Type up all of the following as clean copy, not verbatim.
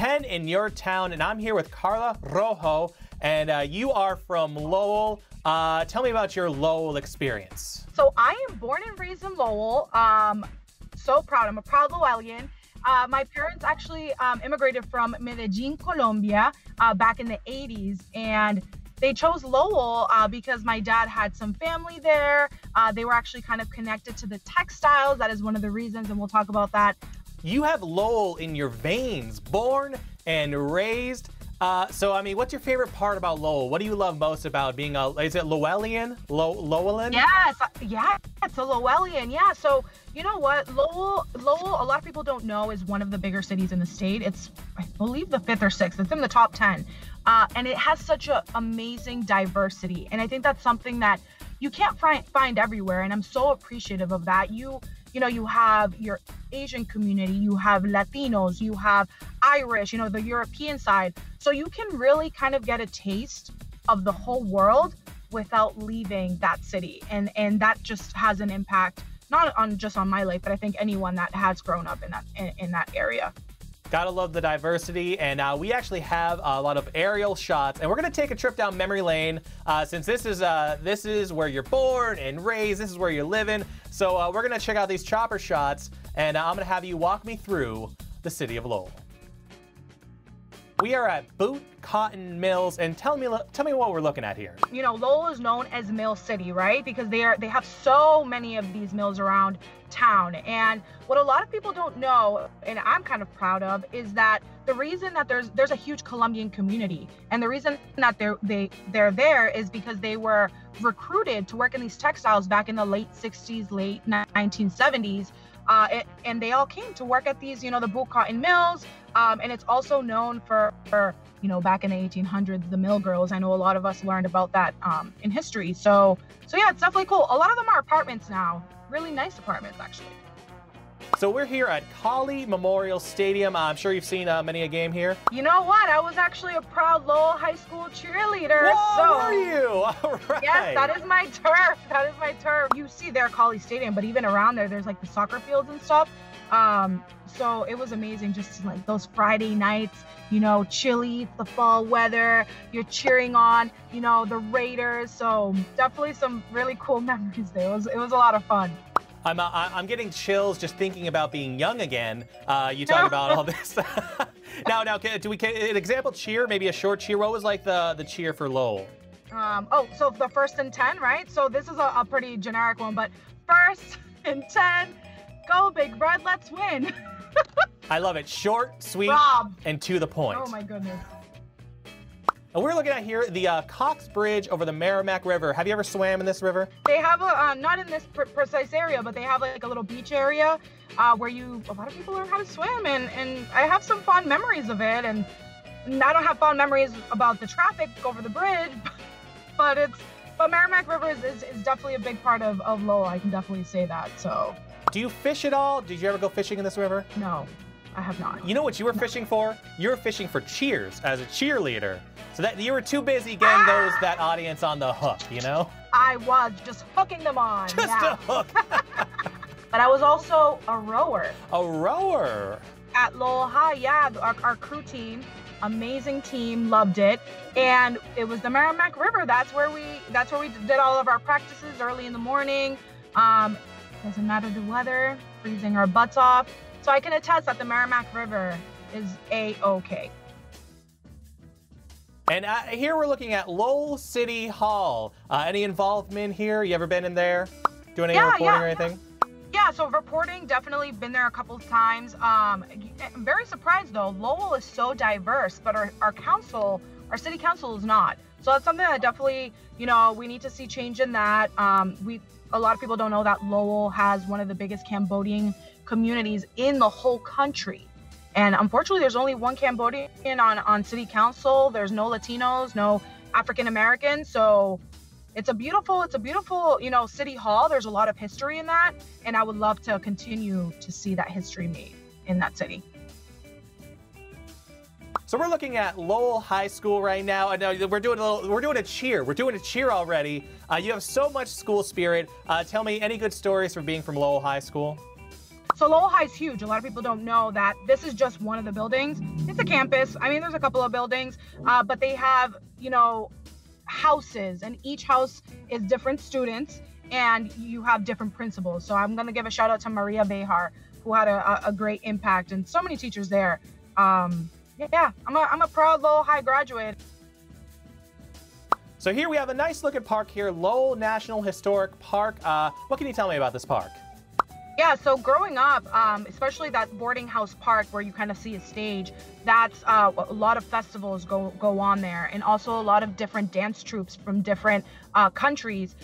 NBC10 in your town, and I'm here with Carla Rojo, and you are from Lowell. Tell me about your Lowell experience. So I am born and raised in Lowell. So proud. I'm a proud Lowellian. My parents actually immigrated from Medellin, Colombia, back in the 80s, and they chose Lowell because my dad had some family there. They were actually kind of connected to the textiles. That is one of the reasons, and we'll talk about that. You have Lowell in your veins, born and raised. So, I mean, what's your favorite part about Lowell? What do you love most about being is it Lowellian? Lowellian? Yes, yeah, it's a Lowellian, yeah. So, you know what? Lowell, a lot of people don't know, is one of the bigger cities in the state. It's, I believe, the 5th or 6th. It's in the top 10. And it has such an amazing diversity. And I think that's something that you can't find everywhere. And I'm so appreciative of that. You know, you have your Asian community, you have Latinos, you have Irish, you know, the European side. So you can really kind of get a taste of the whole world without leaving that city. And that just has an impact, not on just on my life, but I think anyone that has grown up in that area. Gotta love the diversity, and we actually have a lot of aerial shots, and we're gonna take a trip down memory lane since this is where you're born and raised. This is where you're living. So we're gonna check out these chopper shots, and I'm gonna have you walk me through the city of Lowell. We are at Boot Cotton Mills, and tell me what we're looking at here. You know, Lowell is known as Mill City, right? Because they have so many of these mills around town. And what a lot of people don't know, and I'm kind of proud of, is that the reason that there's a huge Colombian community, and the reason that they're there is because they were recruited to work in these textiles back in the late 60s, late 1970s. And they all came to work at these, you know, the boot cotton mills. And it's also known for, you know, back in the 1800s, the mill girls. I know a lot of us learned about that in history. So yeah, it's definitely cool. A lot of them are apartments now, really nice apartments, actually. So we're here at Colley Memorial Stadium. I'm sure you've seen many a game here. You know what? I was actually a proud Lowell High School cheerleader. Whoa, were you? All right. Yes, that is my turf. That is my turf. You see there Colley Stadium, but even around there's like the soccer fields and stuff. So it was amazing, just like those Friday nights, you know, chilly, the fall weather, you're cheering on, you know, the Raiders. So definitely some really cool memories there. It was a lot of fun. I'm getting chills just thinking about being young again. You talk about all this. now, do we an example cheer? Maybe a short cheer. What was like the cheer for Lowell? So the 1st and 10, right? So this is a pretty generic one, but 1st and 10, go Big Red, let's win. I love it. Short, sweet, and to the point. Oh my goodness. And we're looking at here the Cox Bridge over the Merrimack River. Have you ever swam in this river? They have not in this precise area, but they have like a little beach area where a lot of people learn how to swim, and I have some fond memories of it. And I don't have fond memories about the traffic over the bridge, but Merrimack River is definitely a big part of Lowell. I can definitely say that. So. Do you fish at all? Did you ever go fishing in this river? No, I have not. You know what you were fishing for? You were fishing for cheers as a cheerleader. So that you were too busy getting that audience on the hook, you know? I was just hooking them on. Just a hook. But I was also a rower. A rower? At Lowell High, yeah. Our crew team, amazing team, loved it. And it was the Merrimack River. That's where we did all of our practices early in the morning. Doesn't matter the weather, freezing our butts off. So I can attest that the Merrimack River is A-OK. And here we're looking at Lowell City Hall. Any involvement here? You ever been in there? Doing any reporting or anything? Yeah, so reporting, definitely been there a couple of times. I'm very surprised though. Lowell is so diverse, but our city council is not. So that's something that definitely, you know, we need to see change in that. A lot of people don't know that Lowell has one of the biggest Cambodian communities in the whole country. And unfortunately, there's only one Cambodian on city council. There's no Latinos, no African Americans. So it's a beautiful, you know, city hall. There's a lot of history in that. And I would love to continue to see that history made in that city. So we're looking at Lowell High School right now. I know we're doing a cheer. We're doing a cheer already. You have so much school spirit. Tell me any good stories for being from Lowell High School. So Lowell High is huge. A lot of people don't know that this is just one of the buildings. It's a campus. I mean, there's a couple of buildings, but they have, houses, and each house is different students, and you have different principals. So I'm going to give a shout out to Maria Behar, who had a great impact, and so many teachers there. I'm a proud Lowell High graduate. So here we have a nice looking park here, Lowell National Historic Park. What can you tell me about this park? Yeah, so growing up, especially that boarding house park where you kind of see a stage, that's a lot of festivals go on there, and also a lot of different dance troupes from different countries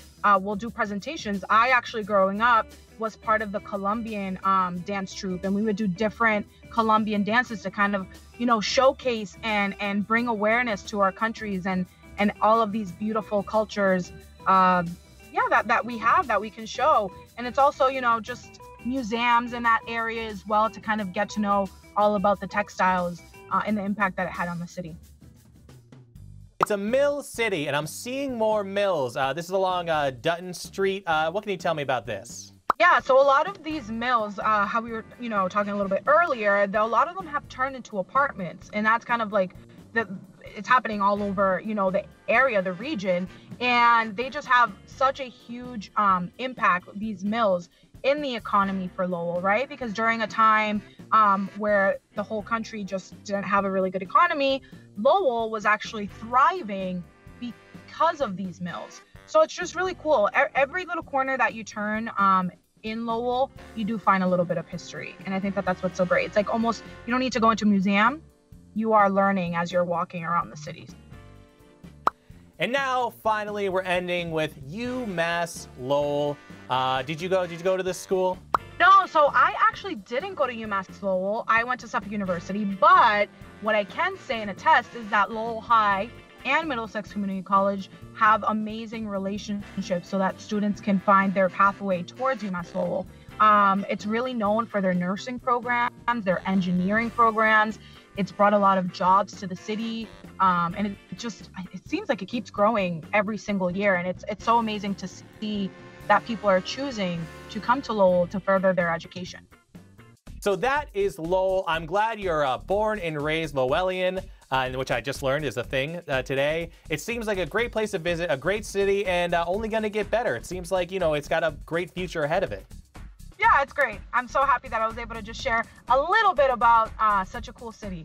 will do presentations. I actually, growing up, was part of the Colombian dance troupe, and we would do different Colombian dances to kind of, showcase and bring awareness to our countries and all of these beautiful cultures. That we have, that we can show. And it's also, just museums in that area as well, to kind of get to know all about the textiles and the impact that it had on the city. It's a mill city, and I'm seeing more mills. This is along Dutton Street. What can you tell me about this? Yeah, so a lot of these mills, how we were, talking a little bit earlier, a lot of them have turned into apartments, and that's kind of like it's happening all over, the area, the region, and they just have such a huge impact, these mills, in the economy for Lowell, right? Because during a time where the whole country just didn't have a really good economy, Lowell was actually thriving because of these mills. So it's just really cool. Every little corner that you turn in Lowell, you do find a little bit of history. And I think that's what's so great. It's like almost, you don't need to go into a museum. You are learning as you're walking around the cities. And now, finally, we're ending with UMass Lowell. Did you go to this school? No, so I actually didn't go to UMass Lowell. I went to Suffolk University, but what I can say and attest is that Lowell High and Middlesex Community College have amazing relationships so that students can find their pathway towards UMass Lowell. It's really known for their nursing programs, their engineering programs. It's brought a lot of jobs to the city, and it seems like it keeps growing every single year, and it's so amazing to see that people are choosing to come to Lowell to further their education. So that is Lowell. I'm glad you're born and raised Lowellian, which I just learned is a thing today. It seems like a great place to visit, a great city, and only going to get better. It seems like, it's got a great future ahead of it. Yeah, it's great. I'm so happy that I was able to just share a little bit about such a cool city.